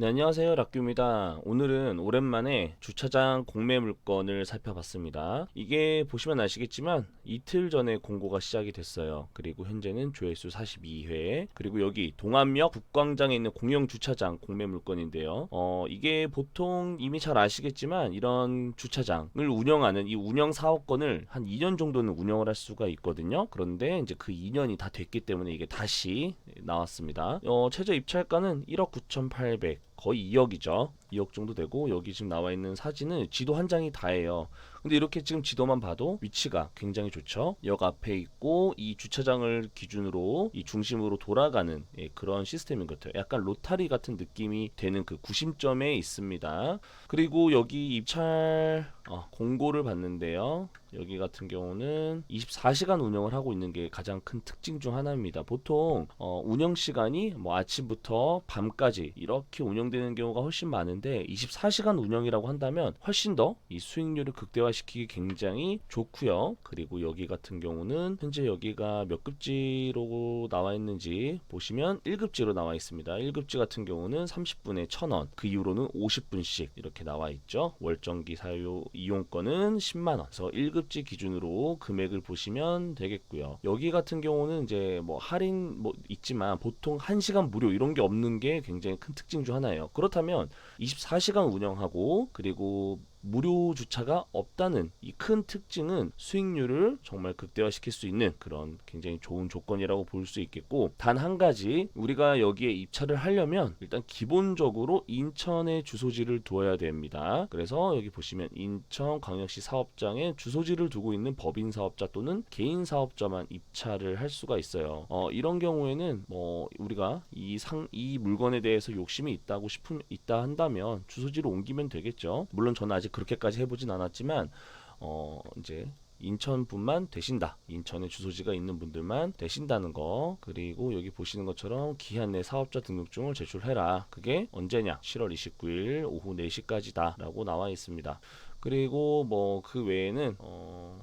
네, 안녕하세요. 락규입니다. 오늘은 오랜만에 주차장 공매 물건을 살펴봤습니다. 이게 보시면 아시겠지만 이틀 전에 공고가 시작이 됐어요. 그리고 현재는 조회수 42회. 그리고 여기 동암역 북광장에 있는 공영 주차장 공매 물건인데요. 이게 보통 이미 잘 아시겠지만 이런 주차장을 운영하는 이 운영 사업권을 한 2년 정도는 운영을 할 수가 있거든요. 그런데 이제 그 2년이 다 됐기 때문에 이게 다시 나왔습니다. 최저 입찰가는 1억 9,800, 거의 2억이죠. 2억 정도 되고, 여기 지금 나와 있는 사진은 지도 한 장이 다예요. 근데 이렇게 지금 지도만 봐도 위치가 굉장히 좋죠. 역 앞에 있고 이 주차장을 기준으로 이 중심으로 돌아가는 그런 시스템인 것 같아요. 약간 로타리 같은 느낌이 되는 그 구심점에 있습니다. 그리고 여기 입찰 공고를 봤는데요. 여기 같은 경우는 24시간 운영을 하고 있는 게 가장 큰 특징 중 하나입니다. 보통 운영 시간이 뭐 아침부터 밤까지 이렇게 운영되는 경우가 훨씬 많은데, 24시간 운영이라고 한다면 훨씬 더 이 수익률을 극대화시키기 굉장히 좋고요. 그리고 여기 같은 경우는 현재 여기가 몇 급지로 나와 있는지 보시면 1급지로 나와 있습니다. 1급지 같은 경우는 30분에 1,000원, 그 이후로는 50분씩 이렇게 나와 있죠. 월정기 사유 이용권은 10만원. 그래서 1급지 기준으로 금액을 보시면 되겠고요. 여기 같은 경우는 이제 뭐 할인 뭐 있지만 보통 1시간 무료 이런 게 없는 게 굉장히 큰 특징 중 하나예요. 그렇다면 24시간 운영하고 그리고 무료 주차가 없다는 이 큰 특징은 수익률을 정말 극대화시킬 수 있는 그런 굉장히 좋은 조건이라고 볼 수 있겠고, 단 한 가지, 우리가 여기에 입찰을 하려면 일단 기본적으로 인천에 주소지를 두어야 됩니다. 그래서 여기 보시면 인천광역시 사업장에 주소지를 두고 있는 법인 사업자 또는 개인 사업자만 입찰을 할 수가 있어요. 이런 경우에는 뭐 우리가 이 물건에 대해서 욕심이 있다 한다면 주소지를 옮기면 되겠죠. 물론 저는 아직 그렇게까지 해보진 않았지만 이제 인천분만 되신다, 인천에 주소지가 있는 분들만 되신다는 거. 그리고 여기 보시는 것처럼 기한 내 사업자 등록증을 제출해라. 그게 언제냐, 7월 29일 오후 4시까지다 라고 나와 있습니다. 그리고 뭐 그 외에는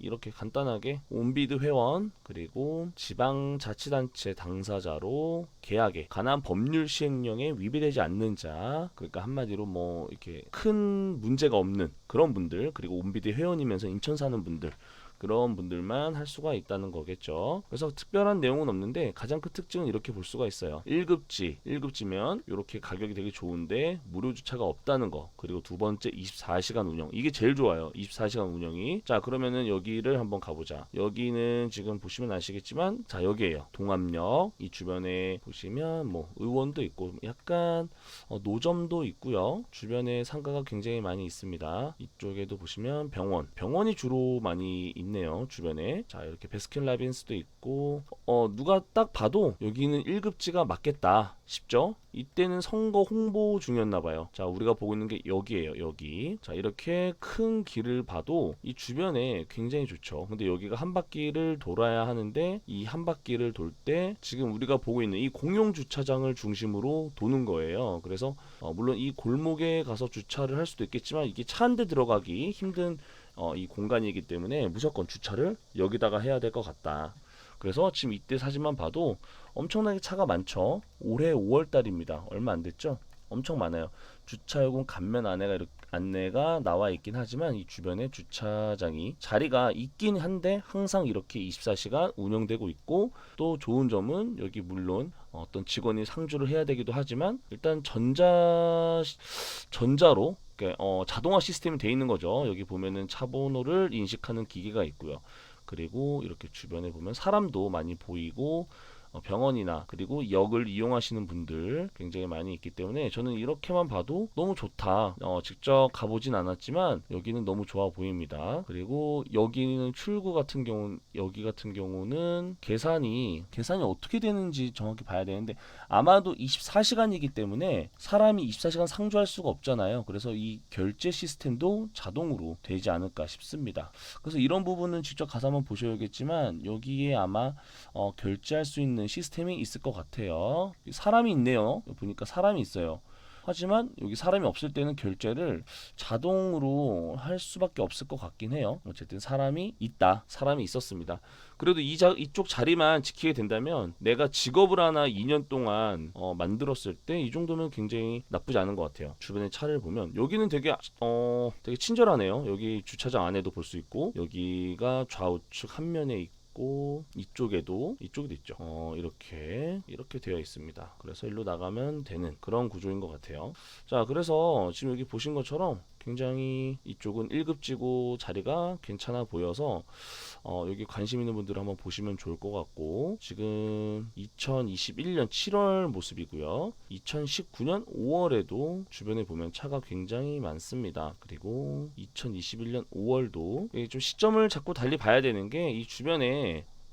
이렇게 간단하게 온비드 회원, 그리고 지방자치단체 당사자로 계약에 관한 법률 시행령에 위배되지 않는 자, 그러니까 한마디로 뭐 이렇게 큰 문제가 없는 그런 분들, 그리고 온비드 회원이면서 인천 사는 분들, 그런 분들만 할 수가 있다는 거겠죠. 그래서 특별한 내용은 없는데 가장 큰 특징은 이렇게 볼 수가 있어요. 1급지면 이렇게 가격이 되게 좋은데 무료 주차가 없다는 거. 그리고 두 번째 24시간 운영. 이게 제일 좋아요. 24시간 운영이. 자, 그러면은 여기를 한번 가보자. 여기는 지금 보시면 아시겠지만, 자, 여기에요. 동암역. 이 주변에 보시면 뭐 의원도 있고 약간 노점도 있고요. 주변에 상가가 굉장히 많이 있습니다. 이쪽에도 보시면 병원이 주로 많이 있네요. 주변에. 자, 이렇게 베스킨라빈스도 있고, 누가 딱 봐도 여기는 1급지가 맞겠다 싶죠? 이때는 선거 홍보 중이었나봐요. 자, 우리가 보고 있는 게 여기에요. 여기. 자, 이렇게 큰 길을 봐도 이 주변에 굉장히 좋죠. 근데 여기가 한 바퀴를 돌아야 하는데, 이 한 바퀴를 돌 때 지금 우리가 보고 있는 이 공용 주차장을 중심으로 도는 거예요. 그래서 물론 이 골목에 가서 주차를 할 수도 있겠지만, 이게 차 한 대 들어가기 힘든 이 공간이기 때문에 무조건 주차를 여기다가 해야 될 것 같다. 그래서 지금 이때 사진만 봐도 엄청나게 차가 많죠. 올해 5월 달입니다. 얼마 안 됐죠? 엄청 많아요. 주차요금 감면 안내가 나와 있긴 하지만 이 주변에 주차장이 자리가 있긴 한데 항상 이렇게 24시간 운영되고 있고, 또 좋은 점은 여기 물론 어떤 직원이 상주를 해야 되기도 하지만 일단 전자로 자동화 시스템이 되어 있는 거죠. 여기 보면은 차 번호를 인식하는 기계가 있고요. 그리고 이렇게 주변에 보면 사람도 많이 보이고, 병원이나 그리고 역을 이용하시는 분들 굉장히 많이 있기 때문에 저는 이렇게만 봐도 너무 좋다. 직접 가보진 않았지만 여기는 너무 좋아 보입니다. 그리고 여기는 출구 같은 경우, 여기 같은 경우는 계산이 어떻게 되는지 정확히 봐야 되는데, 아마도 24시간이기 때문에 사람이 24시간 상주할 수가 없잖아요. 그래서 이 결제 시스템도 자동으로 되지 않을까 싶습니다. 그래서 이런 부분은 직접 가서 한번 보셔야겠지만, 여기에 아마 결제할 수 있는 시스템이 있을 것 같아요. 사람이 있네요. 보니까 사람이 있어요. 하지만 여기 사람이 없을 때는 결제를 자동으로 할 수밖에 없을 것 같긴 해요. 어쨌든 사람이 있다, 사람이 있었습니다. 그래도 이쪽 자리만 지키게 된다면 내가 직업을 하나 2년 동안 만들었을 때 이 정도면 굉장히 나쁘지 않은 것 같아요. 주변의 차를 보면 여기는 되게 친절하네요. 여기 주차장 안에도 볼 수 있고, 여기가 좌우측 한 면에 있고, 이쪽에도 있죠. 이렇게 되어 있습니다. 그래서 일로 나가면 되는 그런 구조인 것 같아요. 자, 그래서 지금 여기 보신 것처럼 굉장히 이쪽은 1급지고 자리가 괜찮아 보여서 여기 관심 있는 분들 한번 보시면 좋을 것 같고, 지금 2021년 7월 모습이고요. 2019년 5월에도 주변에 보면 차가 굉장히 많습니다. 그리고 2021년 5월도 좀 시점을 자꾸 달리 봐야 되는 게, 이 주변에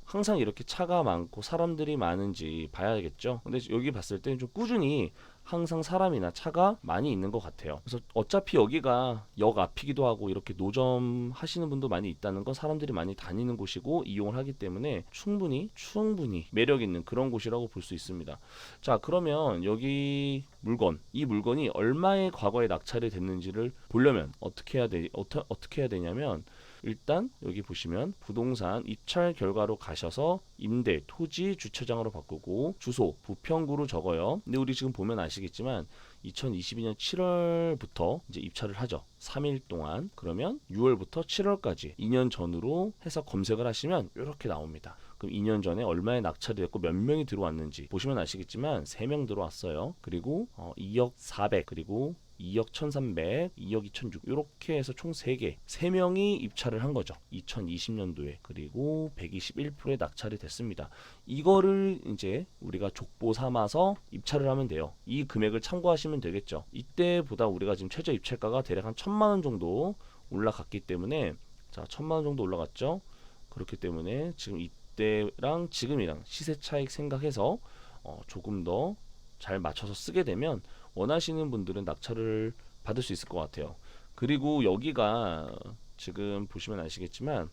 항상 이렇게 차가 많고 사람들이 많은지 봐야겠죠. 근데 여기 봤을 때는 좀 꾸준히 항상 사람이나 차가 많이 있는 것 같아요. 그래서 어차피 여기가 역 앞이기도 하고 이렇게 노점 하시는 분도 많이 있다는 건 사람들이 많이 다니는 곳이고 이용을 하기 때문에 충분히 매력 있는 그런 곳이라고 볼 수 있습니다. 자, 그러면 여기 이 물건이 얼마의 과거에 낙찰이 됐는지를 보려면 어떻게 해야 되냐면, 일단 여기 보시면 부동산 입찰 결과로 가셔서 임대, 토지, 주차장으로 바꾸고 주소, 부평구로 적어요. 근데 우리 지금 보면 아시겠지만 2022년 7월부터 이제 입찰을 하죠. 3일 동안. 그러면 6월부터 7월까지 2년 전으로 해서 검색을 하시면 이렇게 나옵니다. 그럼 2년 전에 얼마에 낙찰이 됐고 몇 명이 들어왔는지 보시면 아시겠지만 3명 들어왔어요. 그리고 2억 400, 그리고 2억 1300, 2억 2006 이렇게 해서 총 3명이 입찰을 한 거죠. 2020년도에. 그리고 121%에 낙찰이 됐습니다. 이거를 이제 우리가 족보 삼아서 입찰을 하면 돼요. 이 금액을 참고하시면 되겠죠. 이때보다 우리가 지금 최저 입찰가가 대략 한 1000만 원 정도 올라갔기 때문에, 자, 1000만 원 정도 올라갔죠. 그렇기 때문에 지금 이때랑 지금이랑 시세 차익 생각해서 조금 더 잘 맞춰서 쓰게 되면 원하시는 분들은 낙찰을 받을 수 있을 것 같아요. 그리고 여기가 지금 보시면 아시겠지만,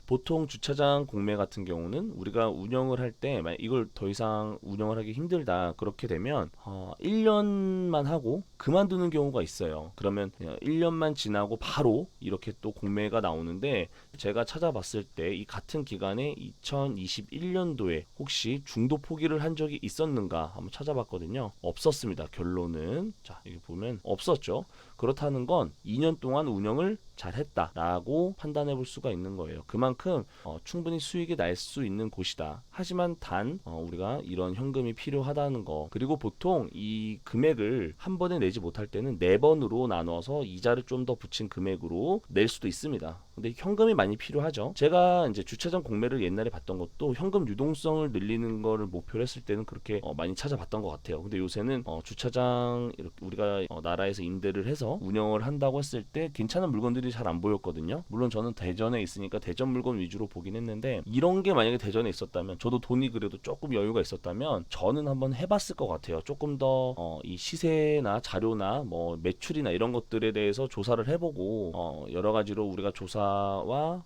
보통 주차장 공매 같은 경우는 우리가 운영을 할 때 만약 이걸 더 이상 운영을 하기 힘들다 그렇게 되면 1년만 하고 그만두는 경우가 있어요. 그러면 1년만 지나고 바로 이렇게 또 공매가 나오는데, 제가 찾아봤을 때 이 같은 기간에 2021년도에 혹시 중도 포기를 한 적이 있었는가 한번 찾아봤거든요. 없었습니다. 결론은, 자, 여기 보면 없었죠. 그렇다는 건 2년 동안 운영을 잘했다라고 판단해 볼 수가 있는 거예요. 그만큼 충분히 수익이 날 수 있는 곳이다. 하지만 단 우리가 이런 현금이 필요하다는 거, 그리고 보통 이 금액을 한 번에 내지 못할 때는 4번으로 나눠서 이자를 좀 더 붙인 금액으로 낼 수도 있습니다. 근데 현금이 많이 필요하죠. 제가 이제 주차장 공매를 옛날에 봤던 것도 현금 유동성을 늘리는 거를 목표로 했을 때는 그렇게 많이 찾아봤던 것 같아요. 근데 요새는 주차장 이렇게 우리가 나라에서 임대를 해서 운영을 한다고 했을 때 괜찮은 물건들이 잘 안 보였거든요. 물론 저는 대전에 있으니까 대전 물건 위주로 보긴 했는데, 이런 게 만약에 대전에 있었다면, 저도 돈이 그래도 조금 여유가 있었다면 저는 한번 해봤을 것 같아요. 조금 더 이 시세나 자료나 뭐 매출이나 이런 것들에 대해서 조사를 해보고 여러 가지로 우리가 조사와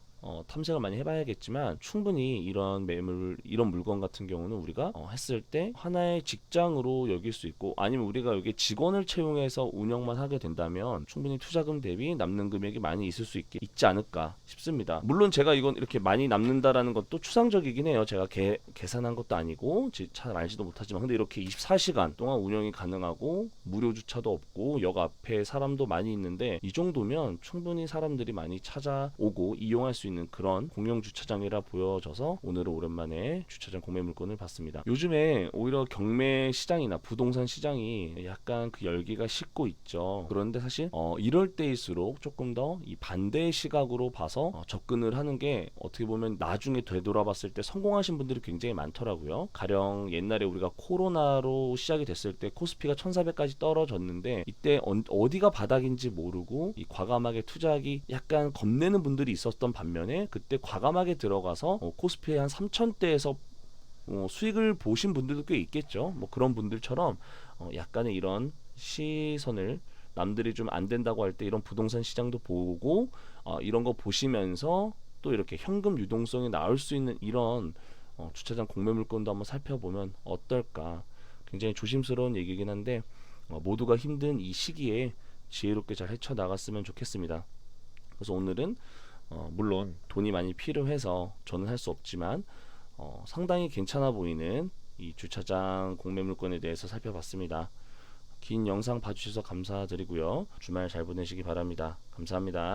탐색을 많이 해봐야겠지만, 충분히 이런 이런 물건 같은 경우는 우리가 했을 때 하나의 직장으로 여길 수 있고, 아니면 우리가 여기 직원을 채용해서 운영만 하게 된다면 충분히 투자금 대비 남는 금액이 많이 있지 않을까 싶습니다. 물론 제가 이건 이렇게 많이 남는다라는 것도 추상적이긴 해요. 제가 계산한 것도 아니고 잘 알지도 못하지만, 근데 이렇게 24시간 동안 운영이 가능하고 무료 주차도 없고 역 앞에 사람도 많이 있는데, 이 정도면 충분히 사람들이 많이 찾아오고 이용할 수 있는 그런 공영 주차장이라 보여져서 오늘은 오랜만에 주차장 공매 물건을 봤습니다. 요즘에 오히려 경매 시장이나 부동산 시장이 약간 그 열기가 식고 있죠. 그런데 사실 이럴 때일수록 조금 더 이 반대의 시각으로 봐서 접근을 하는 게 어떻게 보면 나중에 되돌아봤을 때 성공하신 분들이 굉장히 많더라고요. 가령 옛날에 우리가 코로나로 시작이 됐을 때 코스피가 1400까지 떨어졌는데, 이때 어디가 바닥인지 모르고 이 과감하게 투자하기 약간 겁내는 분들이 있었던 반면에, 그때 과감하게 들어가서 코스피에 한 3000대에서 수익을 보신 분들도 꽤 있겠죠. 뭐 그런 분들처럼 약간의 이런 시선을, 남들이 좀 안 된다고 할 때 이런 부동산 시장도 보고 이런 거 보시면서 또 이렇게 현금 유동성이 나올 수 있는 이런 주차장 공매 물건도 한번 살펴보면 어떨까. 굉장히 조심스러운 얘기긴 한데 모두가 힘든 이 시기에 지혜롭게 잘 헤쳐나갔으면 좋겠습니다. 그래서 오늘은 물론 돈이 많이 필요해서 저는 할 수 없지만 상당히 괜찮아 보이는 이 주차장 공매 물건에 대해서 살펴봤습니다. 긴 영상 봐주셔서 감사드리고요. 주말 잘 보내시기 바랍니다. 감사합니다.